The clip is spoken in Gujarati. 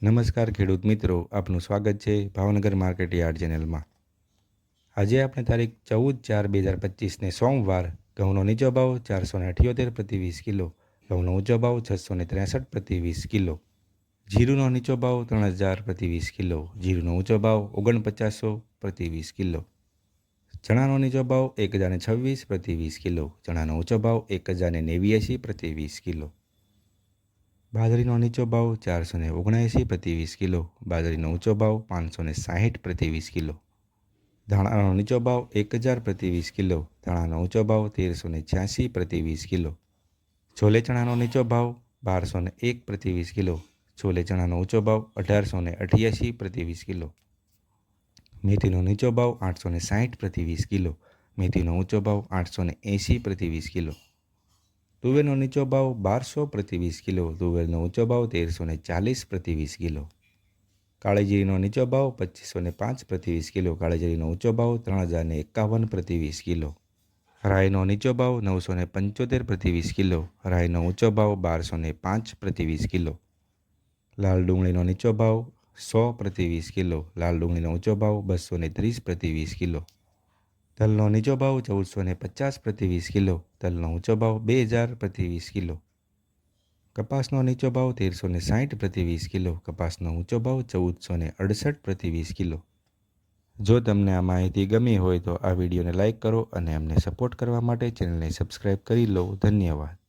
નમસ્કાર ખેડૂત મિત્રો, આપનું સ્વાગત છે ભાવનગર માર્કેટ યાર્ડ ચેનલમાં। આજે આપણે તારીખ 14/4/2025ને સોમવાર ઘઉંનો નીચો ભાવ 478 પ્રતિ 20 કિલો, ઘઉંનો ઊંચો ભાવ 663 પ્રતિ 20 કિલો, જીરુનો નીચો ભાવ 3000 પ્રતિ 20 કિલો, જીરુનો ઊંચો ભાવ 4900 પ્રતિ 20 કિલો, ચણાનો નીચો ભાવ 1026 પ્રતિ 20 કિલો, ચણાનો ઊંચો ભાવ 1089 પ્રતિ 20 કિલો, બાજરીનો નીચો ભાવ 479 પ્રતિ 20 કિલો, બાજરીનો ઊંચો ભાવ 560 પ્રતિ 20 કિલો, ધાણાનો નીચો ભાવ 1000 પ્રતિ 20 કિલો, ધાણાનો ઊંચો ભાવ 1386 પ્રતિ 20 કિલો, છોલે ચણાનો નીચો ભાવ 1201 પ્રતિ 20 કિલો, છોલે ચણાનો ઊંચો ભાવ 1888 પ્રતિ 20 કિલો, મેથીનો નીચો ભાવ 860 પ્રતિ 20 કિલો, મેથીનો ઊંચો ભાવ 880 પ્રતિ 20 કિલો, તુવેરનો નીચો ભાવ 1200 પ્રતિ 20 કિલો, તુવેરનો ઊંચો ભાવ 1340 પ્રતિ 20 કિલો, કાળી જીરીનો નીચો ભાવ 2505 પ્રતિ 20 કિલો, કાળી જીરીનો ઊંચો ભાવ 3051 પ્રતિ 20 કિલો, રાઈનો નીચો ભાવ 975 પ્રતિ 20 કિલો, રાઈનો ઊંચો ભાવ 1205 પ્રતિ 20 કિલો, લાલ ડુંગળીનો નીચો ભાવ 100 પ્રતિ 20 કિલો, લાલ ડુંગળીનો ઊંચો ભાવ 230 પ્રતિ 20 કિલો, તલનો નીચો ભાવ 1450 પ્રતિ 20 કિલો, તલનો ઊંચો ભાવ 2000 પ્રતિ 20 કિલો, કપાસનો નીચો ભાવ 1360 પ્રતિ 20 કિલો, કપાસનો ઊંચો ભાવ 1468 પ્રતિ 20 કિલો। જો તમને આ માહિતી ગમી હોય તો આ વિડીયોને લાઇક કરો અને અમને સપોર્ટ કરવા માટે ચેનલને સબસ્ક્રાઈબ કરી લો। ધન્યવાદ।